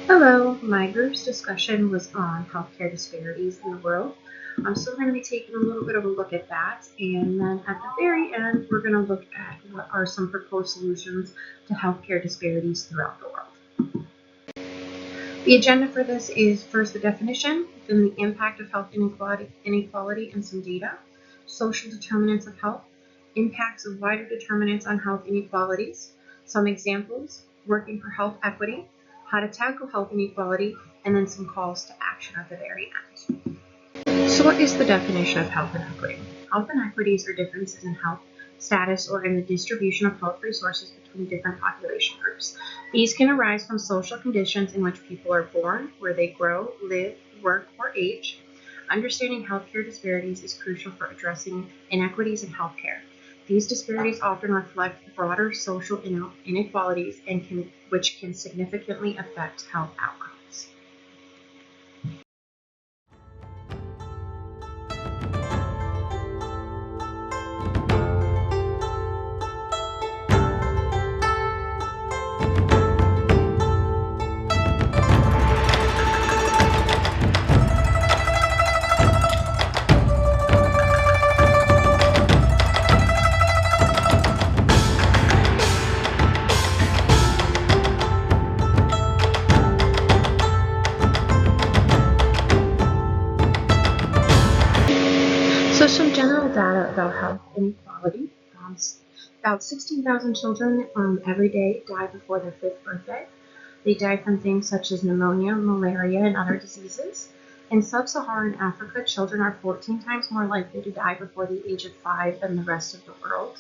Hello, my group's discussion was on healthcare disparities in the world. So we're going to be taking a little bit of a look at that, and then at the very end, we're going to look at what are some proposed solutions to healthcare disparities throughout the world. The agenda for this is first the definition, then the impact of health inequality and some data, social determinants of health, impacts of wider determinants on health inequalities, some examples, working for health equity, how to tackle health inequality, and then some calls to action at the very end. So what is the definition of health inequity? Health inequities are differences in health status or in the distribution of health resources between different population groups. These can arise from social conditions in which people are born, where they grow, live, work, or age. Understanding healthcare disparities is crucial for addressing inequities in healthcare. These disparities often reflect broader social inequalities which can significantly affect health outcomes. So some general data about health inequality. About 16,000 children every day die before their 5th birthday. They die from things such as pneumonia, malaria, and other diseases. In sub-Saharan Africa, children are 14 times more likely to die before the age of 5 than the rest of the world.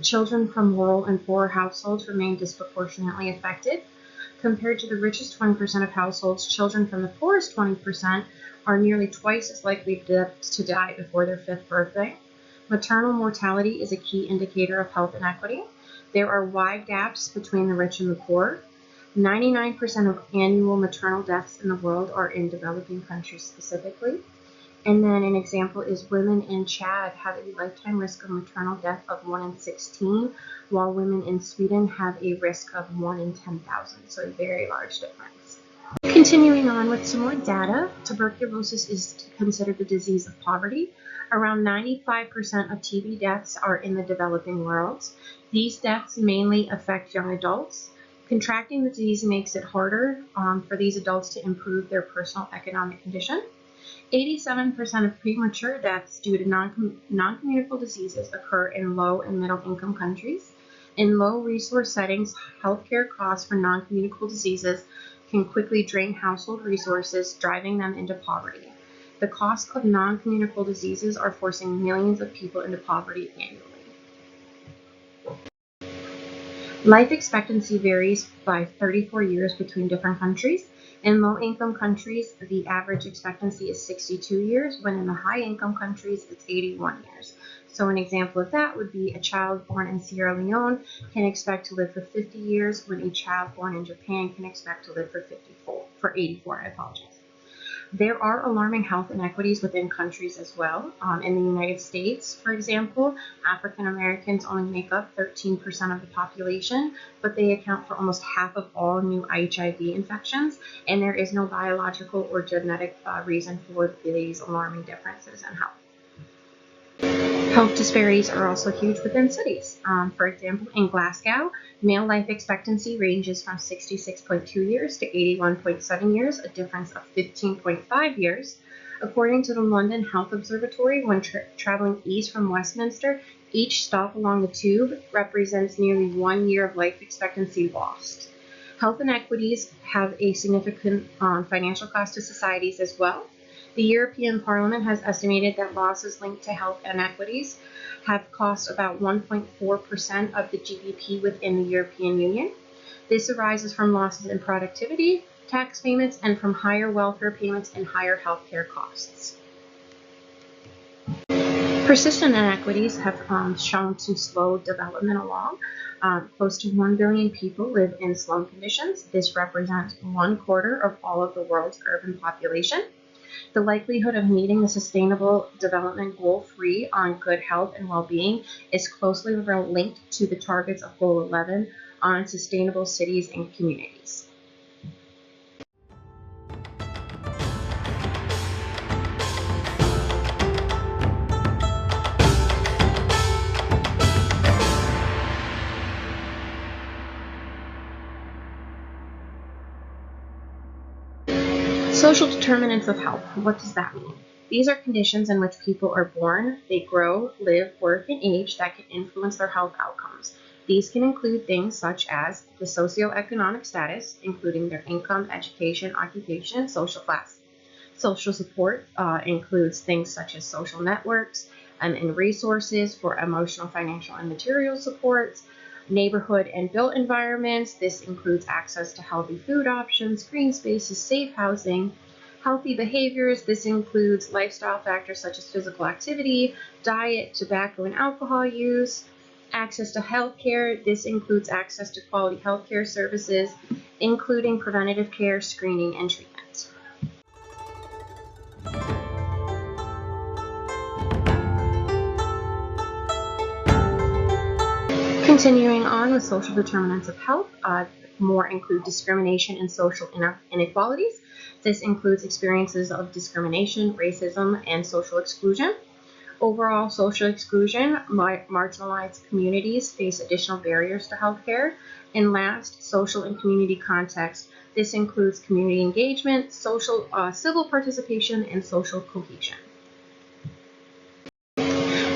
Children from rural and poor households remain disproportionately affected. Compared to the richest 20% of households, children from the poorest 20% are nearly twice as likely to die before their 5th birthday. Maternal mortality is a key indicator of health inequity. There are wide gaps between the rich and the poor. 99% of annual maternal deaths in the world are in developing countries specifically. And then an example is women in Chad have a lifetime risk of maternal death of 1 in 16, while women in Sweden have a risk of 1 in 10,000, so a very large difference. Continuing on with some more data, tuberculosis is considered a disease of poverty. Around 95% of TB deaths are in the developing world. These deaths mainly affect young adults. Contracting the disease makes it harder for these adults to improve their personal economic condition. 87% of premature deaths due to non-communicable diseases occur in low and middle income countries. In low resource settings, healthcare costs for non-communicable diseases can quickly drain household resources, driving them into poverty. The costs of non-communicable diseases are forcing millions of people into poverty annually. Life expectancy varies by 34 years between different countries. In low-income countries, the average expectancy is 62 years, when in the high-income countries, it's 81 years. So an example of that would be a child born in Sierra Leone can expect to live for 50 years, when a child born in Japan can expect to live for 84, I apologize. There are alarming health inequities within countries as well. In the United States, for example, African Americans only make up 13% of the population, but they account for almost half of all new HIV infections, and there is no biological or genetic reason for these alarming differences in health. Health disparities are also huge within cities. For example, in Glasgow, male life expectancy ranges from 66.2 years to 81.7 years, a difference of 15.5 years. According to the London Health Observatory, when traveling east from Westminster, each stop along the tube represents nearly 1 year of life expectancy lost. Health inequities have a significant financial cost to societies as well. The European Parliament has estimated that losses linked to health inequities have cost about 1.4% of the GDP within the European Union. This arises from losses in productivity, tax payments, and from higher welfare payments and higher healthcare costs. Persistent inequities have shown to slow development along. Close to 1 billion people live in slum conditions. This represents 1/4 of all of the world's urban population. The likelihood of meeting the Sustainable Development Goal 3 on good health and well-being is closely linked to the targets of Goal 11 on sustainable cities and communities. Social determinants of health. What does that mean? These are conditions in which people are born, they grow, live, work, and age that can influence their health outcomes. These can include things such as the socioeconomic status, including their income, education, occupation, social class. Social support includes things such as social networks and resources for emotional, financial, and material supports. Neighborhood and built environments. This includes access to healthy food options, green spaces, safe housing. Healthy behaviors. This includes lifestyle factors such as physical activity, diet, tobacco and alcohol use. Access to health care. This includes access to quality health care services, including preventative care, screening, and treatment. Continuing on with social determinants of health, more include discrimination and social inequalities. This includes experiences of discrimination, racism, and social exclusion. Overall social exclusion, marginalized communities face additional barriers to healthcare. And last, social and community context. This includes community engagement, civil participation, and social cohesion.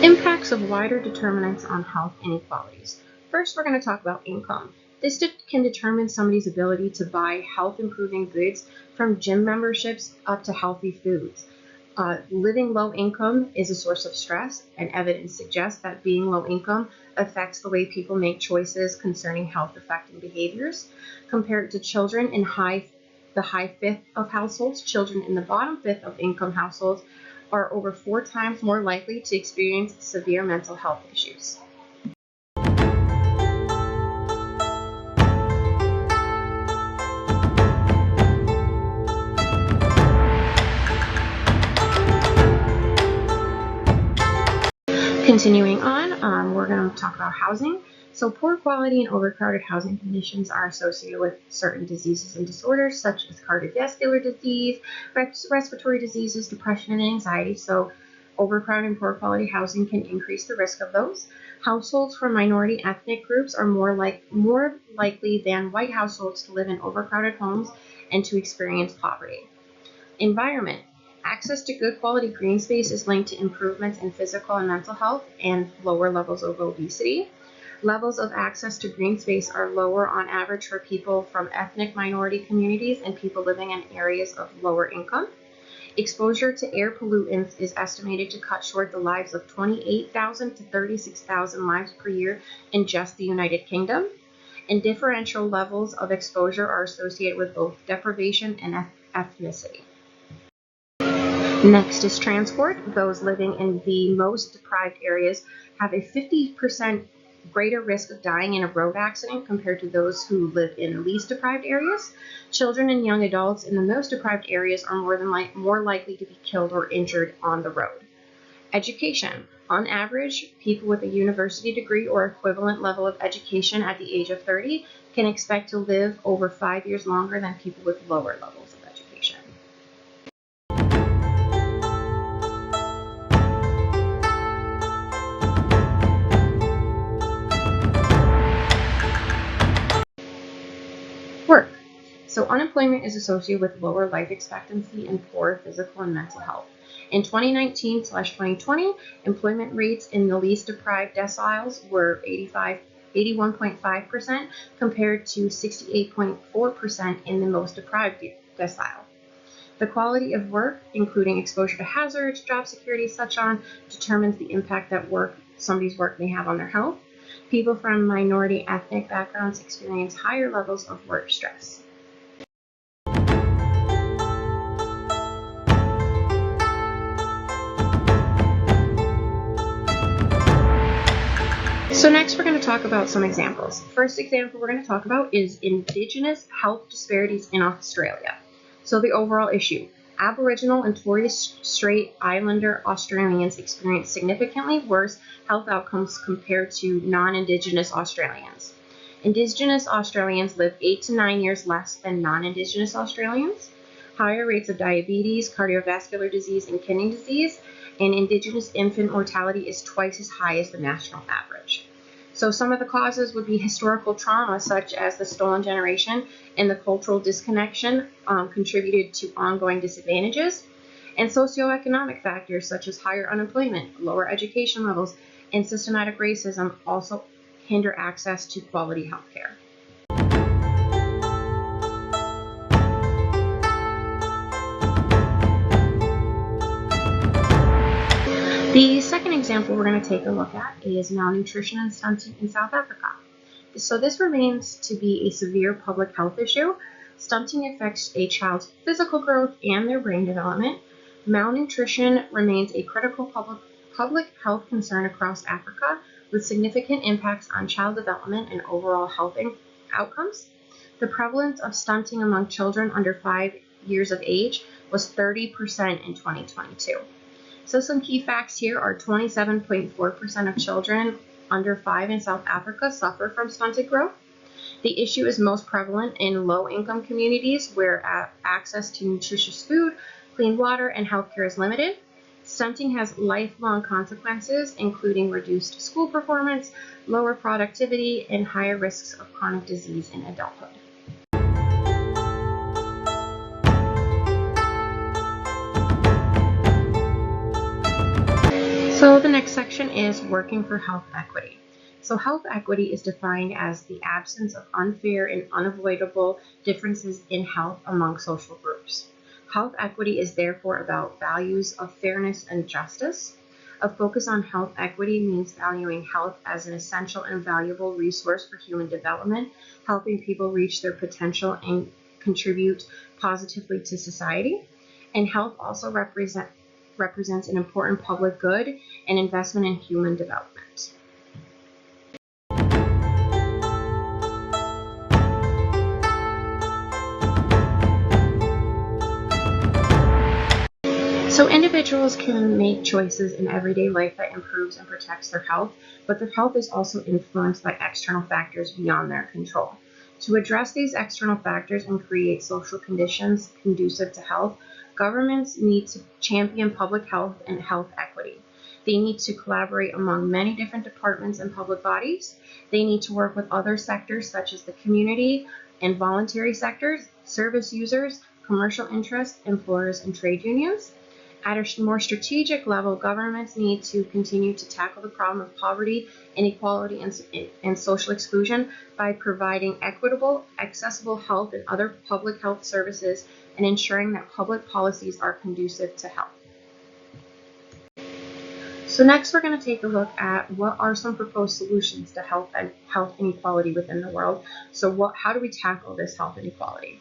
Impacts of wider determinants on health inequalities. First, we're going to talk about income. This can determine somebody's ability to buy health-improving goods from gym memberships up to healthy foods. Living low income is a source of stress, and evidence suggests that being low income affects the way people make choices concerning health-affecting behaviors. Compared to children in the high fifth of households, children in the bottom fifth of income households are over 4 times more likely to experience severe mental health issues. Continuing on, we're going to talk about housing. So poor quality and overcrowded housing conditions are associated with certain diseases and disorders such as cardiovascular disease, respiratory diseases, depression, and anxiety. So overcrowded and poor quality housing can increase the risk of those. Households from minority ethnic groups are more likely than white households to live in overcrowded homes and to experience poverty. Environment. Access to good quality green space is linked to improvements in physical and mental health and lower levels of obesity. Levels of access to green space are lower on average for people from ethnic minority communities and people living in areas of lower income. Exposure to air pollutants is estimated to cut short the lives of 28,000 to 36,000 lives per year in just the United Kingdom. And differential levels of exposure are associated with both deprivation and ethnicity. Next is transport. Those living in the most deprived areas have a 50% greater risk of dying in a road accident compared to those who live in least deprived areas. Children and young adults in the most deprived areas are more likely to be killed or injured on the road. Education. On average, people with a university degree or equivalent level of education at the age of 30 can expect to live over 5 years longer than people with lower levels of education. Work. So unemployment is associated with lower life expectancy and poor physical and mental health. In 2019/2020, employment rates in the least deprived deciles were 81.5% compared to 68.4% in the most deprived decile. The quality of work, including exposure to hazards, job security, such on, determines the impact that somebody's work may have on their health. People from minority ethnic backgrounds experience higher levels of work stress. So next we're going to talk about some examples. First example we're going to talk about is Indigenous health disparities in Australia. So the overall issue. Aboriginal and Torres Strait Islander Australians experience significantly worse health outcomes compared to non-Indigenous Australians. Indigenous Australians live 8 to 9 years less than non-Indigenous Australians. Higher rates of diabetes, cardiovascular disease, and kidney disease, and Indigenous infant mortality is twice as high as the national average. So some of the causes would be historical trauma, such as the stolen generation and the cultural disconnection contributed to ongoing disadvantages, and socioeconomic factors such as higher unemployment, lower education levels, and systematic racism also hinder access to quality health care. The second example we're going to take a look at is malnutrition and stunting in South Africa. So this remains to be a severe public health issue. Stunting affects a child's physical growth and their brain development. Malnutrition remains a critical public health concern across Africa, with significant impacts on child development and overall health outcomes. The prevalence of stunting among children under 5 years of age was 30% in 2022. So some key facts here are 27.4% of children under 5 in South Africa suffer from stunted growth. The issue is most prevalent in low-income communities where access to nutritious food, clean water, and healthcare is limited. Stunting has lifelong consequences, including reduced school performance, lower productivity, and higher risks of chronic disease in adulthood. So the next section is working for health equity. So health equity is defined as the absence of unfair and unavoidable differences in health among social groups. Health equity is therefore about values of fairness and justice. A focus on health equity means valuing health as an essential and valuable resource for human development, helping people reach their potential and contribute positively to society. And health also represents an important public good and investment in human development. So individuals can make choices in everyday life that improves and protects their health, but their health is also influenced by external factors beyond their control. To address these external factors and create social conditions conducive to health, governments need to champion public health and health equity. They need to collaborate among many different departments and public bodies. They need to work with other sectors such as the community and voluntary sectors, service users, commercial interests, employers, and trade unions. At a more strategic level, governments need to continue to tackle the problem of poverty, inequality, and social exclusion by providing equitable, accessible health and other public health services and ensuring that public policies are conducive to health. So next we're going to take a look at what are some proposed solutions to health inequality within the world. So how do we tackle this health inequality?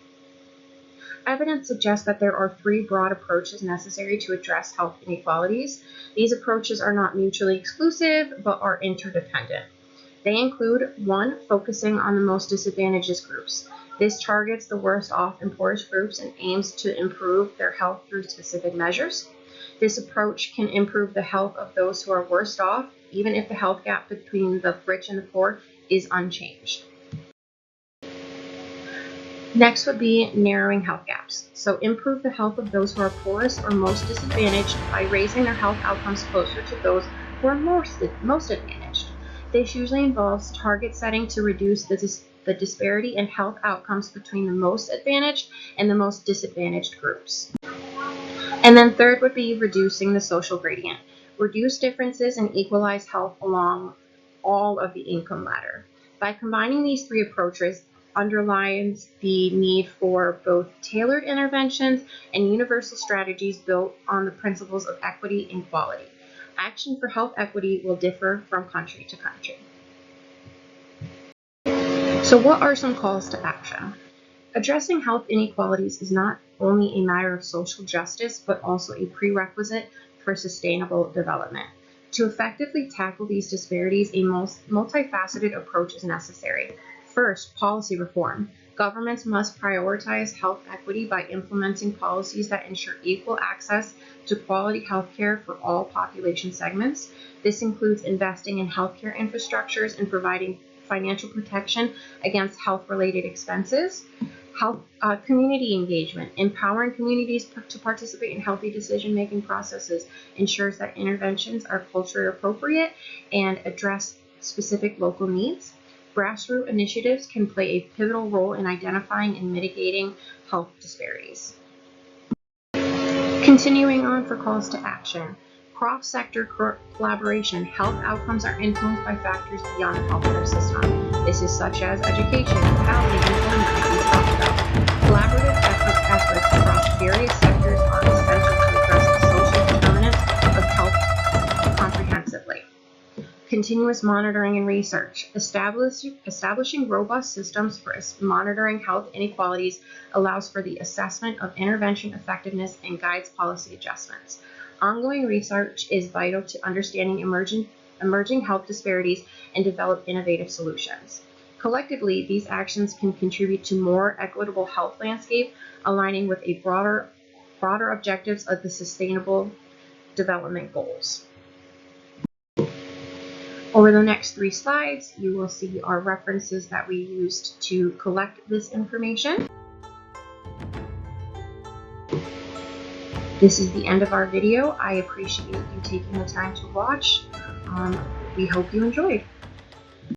Evidence suggests that there are 3 broad approaches necessary to address health inequalities. These approaches are not mutually exclusive, but are interdependent. They include 1, focusing on the most disadvantaged groups. This targets the worst off and poorest groups and aims to improve their health through specific measures. This approach can improve the health of those who are worst off, even if the health gap between the rich and the poor is unchanged. Next would be narrowing health gaps. So improve the health of those who are poorest or most disadvantaged by raising their health outcomes closer to those who are most advantaged. This usually involves target setting to reduce the disparity in health outcomes between the most advantaged and the most disadvantaged groups. And then third would be reducing the social gradient. Reduce differences and equalize health along all of the income ladder. By combining these 3 approaches, underlines the need for both tailored interventions and universal strategies built on the principles of equity and equality. Action for health equity will differ from country to country. So what are some calls to action? Addressing health inequalities is not only a matter of social justice, but also a prerequisite for sustainable development. To effectively tackle these disparities, a multifaceted approach is necessary. First, policy reform. Governments must prioritize health equity by implementing policies that ensure equal access to quality health care for all population segments. This includes investing in healthcare infrastructures and providing financial protection against health-related expenses. Community engagement. Empowering communities to participate in healthy decision-making processes ensures that interventions are culturally appropriate and address specific local needs. Grassroots initiatives can play a pivotal role in identifying and mitigating health disparities. Continuing on for calls to action. Cross-sector collaboration. Health outcomes are influenced by factors beyond the healthcare system. This is such as education, housing, employment, as we talked about. Collaborative efforts across various sectors are essential to address the social determinants of health comprehensively. Continuous monitoring and research. Establishing robust systems for monitoring health inequalities allows for the assessment of intervention effectiveness and guides policy adjustments. Ongoing research is vital to understanding emerging health disparities and develop innovative solutions. Collectively, these actions can contribute to more equitable health landscape, aligning with a broader objectives of the Sustainable Development Goals. Over the next 3 slides, you will see our references that we used to collect this information. This is the end of our video. I appreciate you taking the time to watch. We hope you enjoyed.